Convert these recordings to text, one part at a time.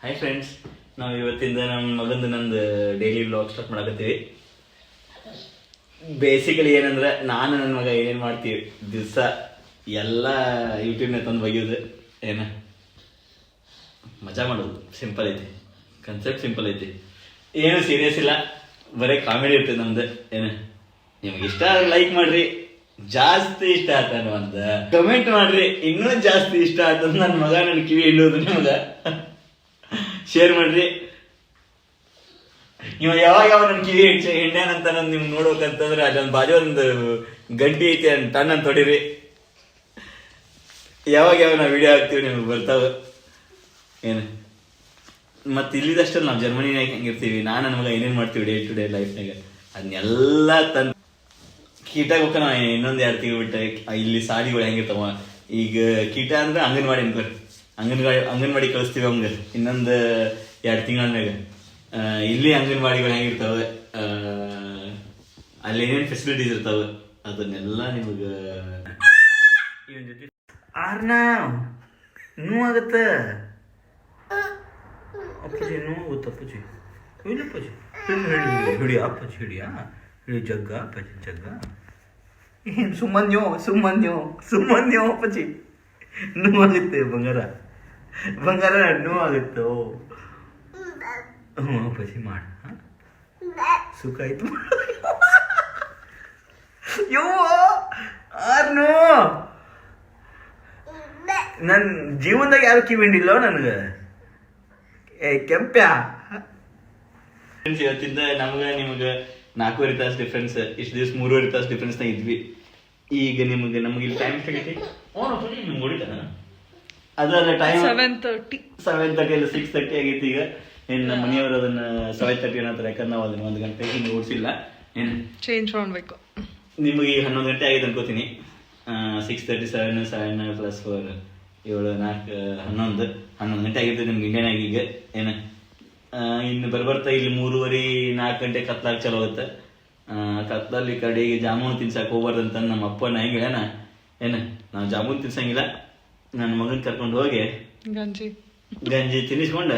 Hi friends, ನಾವು ಇವತ್ತಿಂದ ನಮ್ಮ ಮಗಂದು ನಂದು ಡೈಲಿ ವ್ಲಾಗ್ ಸ್ಟಾರ್ಟ್ ಮಾಡಕತ್ತೀವಿ. ಬೇಸಿಕಲಿ ಏನಂದ್ರೆ ನಾನು ನನ್ನ ಮಗ ಏನೇನು ಮಾಡ್ತೀವಿ ದಿವಸ ಎಲ್ಲ ಯೂಟ್ಯೂಬ್ನ ತಂದು ಬಗೆಯೋದು, ಏನು ಮಜಾ ಮಾಡೋದು. ಸಿಂಪಲ್ ಐತಿ, ಕನ್ಸೆಪ್ಟ್ ಸಿಂಪಲ್ ಐತಿ, ಏನು ಸೀರಿಯಸ್ ಇಲ್ಲ, ಬರೀ ಕಾಮಿಡಿ ಇರ್ತದೆ ನಮ್ದು. ಏನು ನಿಮ್ಗೆ ಇಷ್ಟ ಲೈಕ್ ಮಾಡ್ರಿ, ಜಾಸ್ತಿ ಇಷ್ಟ ಆತನು ಅಂತ ಕಮೆಂಟ್ ಮಾಡ್ರಿ, ಇನ್ನೂ ಜಾಸ್ತಿ ಇಷ್ಟ ಆತಂದು ನನ್ನ ಮಗ ನನ್ನ ಕಿವಿ ಇಲ್ಲೋದು ನಿಮ್ಗೆ ಶೇರ್ ಮಾಡ್ರಿ. ಇವ ಯಾವಾಗ ನನ್ನ ಕಿವಿ ಹೆಣ್ಣೇನಂತ ನಿಮ್ಗೆ ನೋಡ್ಬೇಕಂತಂದ್ರೆ ಅಲ್ಲೊಂದು ಬಾಜು ಒಂದು ಗಂಟಿ ಐತಿ ಟನ್ ಅಂತ ಹೊಡಿರಿ. ಯಾವಾಗ ನಾವು ವಿಡಿಯೋ ಹಾಕ್ತೀವಿ ನಿಮ್ಗೆ ಬರ್ತಾವ. ಏನು ಮತ್ತು ಇಲ್ಲಿದಷ್ಟು ನಾವು ಜರ್ಮನಿನಾಗ ಹೆಂಗಿರ್ತೀವಿ, ನಾನು ನನ್ನ ಮಗ ಏನೇನು ಮಾಡ್ತೀವಿ ಡೇ ಟು ಡೇ ಲೈಫ್ನಾಗ ಅದನ್ನೆಲ್ಲ ತಂದು ಕೀಟಾಗೋಕ ನಾವು ಇನ್ನೊಂದು 2 ತಿಂಗಳು ಬಿಟ್ಟೆ. ಇಲ್ಲಿ ಸಾಲಿಗಳು ಹೆಂಗಿರ್ತಾವ, ಈಗ ಕೀಟ ಅಂದ್ರೆ ಅಂಗನವಾಡಿ ಅನ್ಕೋರಿ, ಅಂಗನವಾಡಿ ಕಳಿಸ್ತೀವಿ ಅವಂಗೆ ಇನ್ನೊಂದು 2 ತಿಂಗಳ ಮ್ಯಾಗ. ಇಲ್ಲಿ ಅಂಗನವಾಡಿಗಳು ಹೆಂಗಿರ್ತಾವೆ, ಅಲ್ಲಿ ಏನೇನು ಫೆಸಿಲಿಟೀಸ್ ಇರ್ತಾವೆ ಅದನ್ನೆಲ್ಲ ನಿಮಗೆ ಇವನ್ ಜೊತೆ ನೋವಾಗತ್ತೆ. ಅಪ್ಪಾಜಿ ನೋವಾಗುತ್ತೆ, ಅಪ್ಪಾಜಿ ಇಲ್ಲ ಅಪ್ಪಾಜಿ ಹಿಡಿ ಅಪ್ಪಾಜಿ ಹಿಡಿಯಾ ಹಿಡಿ ಜಗ್ಗ ಅಪ್ಪಾಜಿ ಜಗ್ಗ. ಏನು ಸುಮ್ಮನ್ಯೋ ಅಪ್ಪಾಜಿ ನೋವಾಗುತ್ತೆ, ಬಂಗಾರ ನೋವಾಗುತ್ತೋ. ಹ್ಞೂ ಅಪ್ಪಾಜಿ ಮಾಡ, ಸುಖ ಆಯ್ತು. ಆರ್ನು ನನ್ನ ಜೀವನದಾಗ ಯಾರು ಕಿವಿಂಡಿಲ್ಲೋ ನನಗೆ ಕೆಂಪ್ಯಾ. ಇವತ್ತಿಂದ ನಮ್ಗೆ ನಿಮ್ಗೆ 4.5 ತಾಸು ಡಿಫ್ರೆನ್ಸ್, ಇಷ್ಟು ದಿವಸ 3.5 ತಾಸು ಡಿಫ್ರೆನ್ಸ್ನಾಗ ಇದ್ವಿ. ಈಗ ನಮಗೆ ಇಲ್ಲಿ ಟೈಮ್ ಎಷ್ಟಾಗೈತಿ ನಿಮ್ಗೆ ಹೊಡಿತಾನ ಅದಲ್ಲ ಟೈಮ್ 7:30 ಇಲ್ಲ 6:30 ಆಗೈತಿ. ಈಗ ಏನು ನಮ್ಮ ಮನೆಯವರು ಅದನ್ನ 7:30 ಏನಂತಾರೆ, ಯಾಕಂದ್ರೆ ನಾವು ಅದನ್ನ 1 ಗಂಟೆ ಹಿಂಗೆ ಓಡಿಸಿಲ್ಲ, ಏನು ಚೇಂಜ್ ಮಾಡಬೇಕು. ನಿಮಗೆ ಈಗ 11 ಗಂಟೆ ಆಗಿದೆ ಅನ್ಕೋತೀನಿ. 6:30 7 + 4 7 4 11 ಗಂಟೆ ಆಗಿರ್ತದೆ ನಿಮ್ಗೆ ಇಂಡಿಯನ್ ಆಗಿ. ಈಗ ಏನು ಇನ್ನು ಬರ್ತಾ ಇಲ್ಲಿ 3:30 4 ಗಂಟೆ ಕತ್ಲಾಗ ಚಲೋ ಆಗುತ್ತೆ. ಕತ್ಲಲ್ಲಿ ಕಡೆಗೆ ಜಾಮೂನು ತಿನ್ಸಕ್ಕೆ ಹೋಗ್ಬಾರ್ದಂತ ನಮ್ಮ ಅಪ್ಪನ ಹೆಂಗೆ ಹೇಳೋಣ. ಏನು ನಾವು ಜಾಮೂನು ತಿನ್ಸಂಗಿಲ್ಲ, ನನ್ನ ಮಗನ ಕರ್ಕೊಂಡು ಹೋಗಿ ಗಂಜಿ ತಿನ್ನಿಸ್ಕೊಂಡು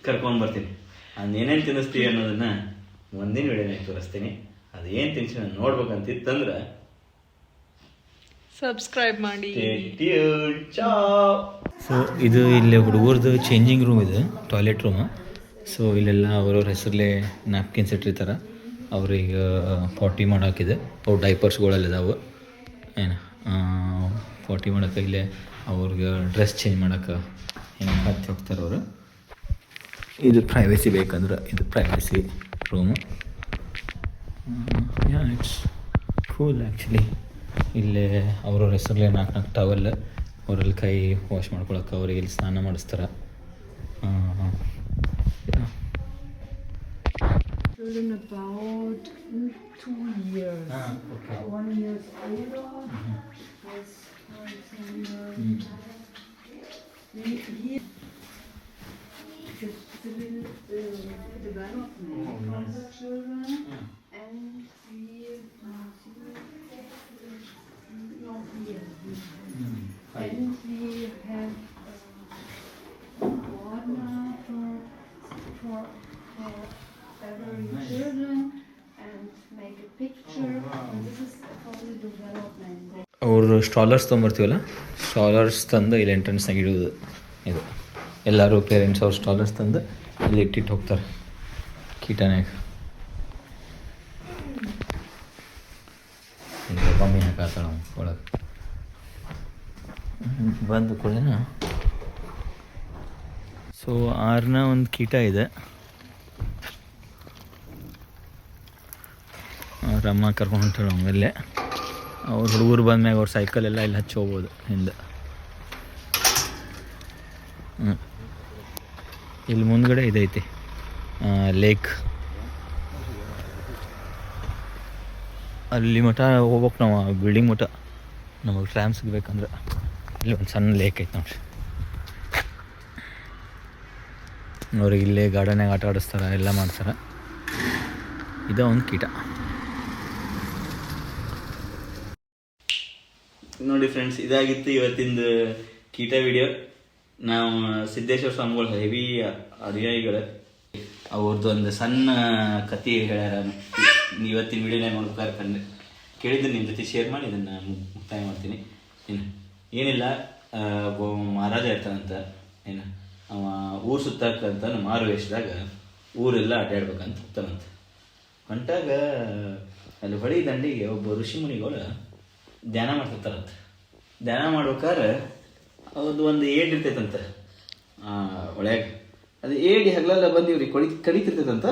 ಕರ್ಕೊಂಡು ಬರ್ತೀನಿ. ಏನೇನು ತಿನ್ನಿಸ್ತೀವಿ ಅನ್ನೋದನ್ನ ಮುಂದಿನ ವಿಡಿಯೋನಾಗ ತೋರಿಸ್ತೀನಿ. ಅದೇನು ತಿನ್ಸಿ ನಾನು ನೋಡ್ಬೇಕಂತಿತ್ತಂದ್ರೆ ಸಬ್ಸ್ಕ್ರೈಬ್ ಮಾಡಿ. ಸೊ ಇದು ಇಲ್ಲಿ ಹುಡುಗರದು ಚೇಂಜಿಂಗ್ ರೂಮ್ ಇದೆ, ಟಾಯ್ಲೆಟ್ ರೂಮ್. ಸೊ ಇಲ್ಲೆಲ್ಲ ಅವ್ರವ್ರ ಹೆಸರಲ್ಲೇ ನ್ಯಾಪ್ಕಿನ್ಸ್ ಇಟ್ಟಿರ್ತಾರೆ. ಅವ್ರೀಗ ಪಾಟಿ ಮಾಡೋಕ್ಕಿದೆ, ಅವು ಡೈಪರ್ಸ್ಗಳಲ್ಲಿದ್ದಾವೆ. ಏನು ಪಾಟಿ ಮಾಡೋಕೆ ಇಲ್ಲೇ ಅವ್ರಿಗೆ ಡ್ರೆಸ್ ಚೇಂಜ್ ಮಾಡೋಕೆ ಹಿಂಗೆ ಹತ್ತಿ ಹೋಗ್ತಾರೆ ಅವರು. ಇದು ಪ್ರೈವೇಸಿ ಬೇಕಂದ್ರೆ ಇದು privacy room. It's cool actually. ಇಲ್ಲೇ ಅವ್ರವ್ರ ಹೆಸರಲ್ಲೇ 4 ಟವಲ್, ಅವರಲ್ಲಿ ಕೈ ವಾಶ್ ಮಾಡ್ಕೊಳಕ್ಕೆ ಅವ್ರಿಗೆ ಇಲ್ಲಿ ಸ್ನಾನ ಮಾಡಿಸ್ತಾರೆ. About 2 years. Okay. 1 year older. Yes, for example. Here it's a little development of the children, and we and we have corner for every children and make a picture. And this is for the development. ಅವರು ಸ್ಟಾಲರ್ಸ್ ತೊಗೊಂಬರ್ತೀವಲ್ಲ, ಸ್ಟಾಲರ್ಸ್ ತಂದು ಇಲ್ಲಿ ಎಂಟ್ರೆನ್ಸ್ನಾಗ ಇಡೋದು. ಇದು ಎಲ್ಲರೂ parents ಅವ್ರು ಸ್ಟಾಲರ್ಸ್ ತಂದು ಇಲ್ಲಿ ಇಟ್ಟಿಟ್ಟು ಹೋಗ್ತಾರೆ ಕೀಟನಾಗ. ಕಮ್ಮಿ ಹಾಕಾತಾಳ ಒಳಗೆ ಬಂದು ಕೂಡೇನ. ಸೊ 6ನ ಒಂದು ಕೀಟ ಇದೆ. ರಮ್ಮ ಕರ್ಕೊಂಡು ಹೊಂಟಾಳ ಅಲ್ಲೇ. ಅವ್ರ ಹುಡುಗರು ಬಂದ್ಮ್ಯಾಗ ಅವ್ರ ಸೈಕಲ್ ಎಲ್ಲ ಇಲ್ಲಿ ಹಚ್ಚಿ ಹೋಗ್ಬೋದು ಹಿಂದೆ. ಇಲ್ಲಿ ಮುಂದ್ಗಡೆ ಇದೈತಿ ಲೇಕ್, ಅಲ್ಲಿ ಮಠ ಹೋಗ್ಬೇಕು ನಾವು, ಬಿಲ್ಡಿಂಗ್ ಮಠ. ನಮಗೆ ಟ್ರಾಮ್ ಸಿಗ್ಬೇಕಂದ್ರೆ ಇಲ್ಲಿ ಒಂದು ಸಣ್ಣ ಲೇಕ್ ಐತೆ ನೋಡ್ರಿ. ಅವ್ರಿಗೆ ಇಲ್ಲೇ ಗಾರ್ಡನ್ಯಾಗ ಆಟ ಆಡಿಸ್ತಾರೆ, ಎಲ್ಲ ಮಾಡ್ತಾರೆ. ಇದು ಒಂದು ಕೀಟ ನೋಡಿ ಫ್ರೆಂಡ್ಸ್. ಇದಾಗಿತ್ತು ಇವತ್ತಿಂದು ಕೀಟ ವಿಡಿಯೋ. ನಾವು ಸಿದ್ದೇಶ್ವರ ಸ್ವಾಮಿಗಳು ಹೆವಿ ಅನುಯಾಯಿಗಳು. ಅವ್ರದ್ದು ಒಂದು ಸಣ್ಣ ಕತೆ ಹೇಳ್ಯಾರ. ಇವತ್ತಿನ ವಿಡಿಯೋನಾಗ ನೋಡ್ಬೇಕಾದ್ರೆ ಕೇಳಿದ್ದು ನಿಮ್ಮ ಜೊತೆ ಶೇರ್ ಮಾಡಿ ಇದನ್ನು ಮುಕ್ತಾಯ ಮಾಡ್ತೀನಿ. ಏನಿಲ್ಲ, ಒಬ್ಬ ಮಹಾರಾಜ ಇರ್ತಾನಂತ. ಏನು ಅವ ಊರು ಸುತ್ತಕ್ಕಂತ ಮಾರು ವೇಷದಾಗ ಊರೆಲ್ಲ ಅಡ್ಡಾಡ್ಬೇಕಂತ ಹೋಗ್ತಾನಂತ. ಹೊಂಟಾಗ ಅಲ್ಲಿ ಹೊಳಿ ದಂಡಿಗೆ ಒಬ್ಬ ಋಷಿಮುನಿಗಳು ಧ್ಯಾನ ಮಾಡ್ತಿರ್ತಾರಂತ. ಧ್ಯಾನ ಮಾಡ್ಬೇಕಾದ್ರೆ ಅವ್ರದ್ದು ಒಂದು ಏಡ್ ಇರ್ತೈತಂತ ಒಳ್ಯಾಗ. ಅದು ಏಡಿ ಹಗಲೆಲ್ಲ ಬಂದು ಇವ್ರಿಗೆ ಕಡಿತಿರ್ತೈತಂತ.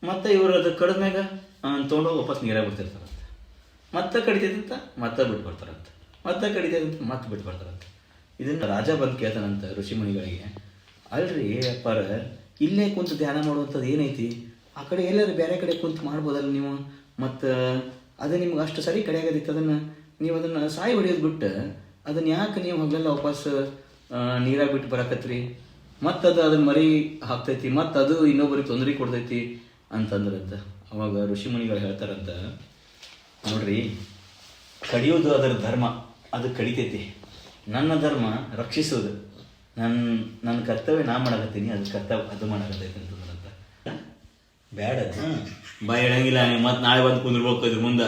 ಮತ್ತು ಇವರು ಅದು ಕಡಿದ್ಮ್ಯಾಗ ತೊಗೊಂಡೋಗಿ ವಾಪಸ್ ನೀರಾಗ ಬಿಡ್ತಿರ್ತಾರಂತ. ಮತ್ತೆ ಕಡಿತೈತಂತ ಮತ್ತೆ ಬಿಟ್ಟು ಬರ್ತಾರಂತ, ಮತ್ತೆ ಕಡಿತೈತಂತ ಮತ್ತೆ ಬಿಟ್ಟು ಬರ್ತಾರಂತ. ಇದನ್ನು ರಾಜ ಬಂದು ಕೇಳ್ತಾನಂತ ಋಷಿಮುನಿಗಳಿಗೆ, ಅಲ್ರಿ ಅಪ್ಪಾರ ಇಲ್ಲೇ ಕುಂತು ಧ್ಯಾನ ಮಾಡುವಂಥದ್ದು ಏನೈತಿ? ಆ ಕಡೆ ಎಲ್ಲರೂ ಬೇರೆ ಕಡೆ ಕುಂತು ಮಾಡ್ಬೋದಲ್ಲ ನೀವು? ಮತ್ತು ಅದು ನಿಮ್ಗೆ ಅಷ್ಟು ಸರಿ ಕಡೆ ಆಗದಿತ್ತು, ನೀವು ಅದನ್ನು ಸಾಯಿ ಹೊಡೆಯೋದು ಬಿಟ್ಟು ಅದನ್ನು ಯಾಕೆ ನೀವು ಹಗಲೆಲ್ಲ ವಾಪಸ್ ನೀರಾಗಿ ಬಿಟ್ಟು ಬರಕತ್ರಿ? ಮತ್ತು ಅದನ್ನ ಮರಿ ಹಾಕ್ತೈತಿ, ಮತ್ತು ಅದು ಇನ್ನೊಬ್ಬರಿಗೆ ತೊಂದರೆ ಕೊಡ್ತೈತಿ ಅಂತಂದ್ರಂತ. ಅವಾಗ ಋಷಿಮುನಿಗಳು ಹೇಳ್ತಾರಂತ, ನೋಡ್ರಿ, ಕಡಿಯೋದು ಅದರ ಧರ್ಮ, ಅದು ಕಡಿತೈತಿ. ನನ್ನ ಧರ್ಮ ರಕ್ಷಿಸೋದು. ನನ್ನ ಕರ್ತವ್ಯ ನಾ ಮಾಡಕತ್ತೀನಿ, ಅದು ಕರ್ತವ್ಯ ಅದು ಮಾಡಕತ್ತೈತಿ ಅಂತಂದ್ರಂತ. ಬೇಡ ಬಾಯ್ ಹೇಳಂಗಿಲ್ಲ, ನೀವು ಮತ್ತೆ ನಾಳೆ ಬಂದು ಕುಂದಿರ್ಬೇಕು ಇದ್ರ ಮುಂದೆ.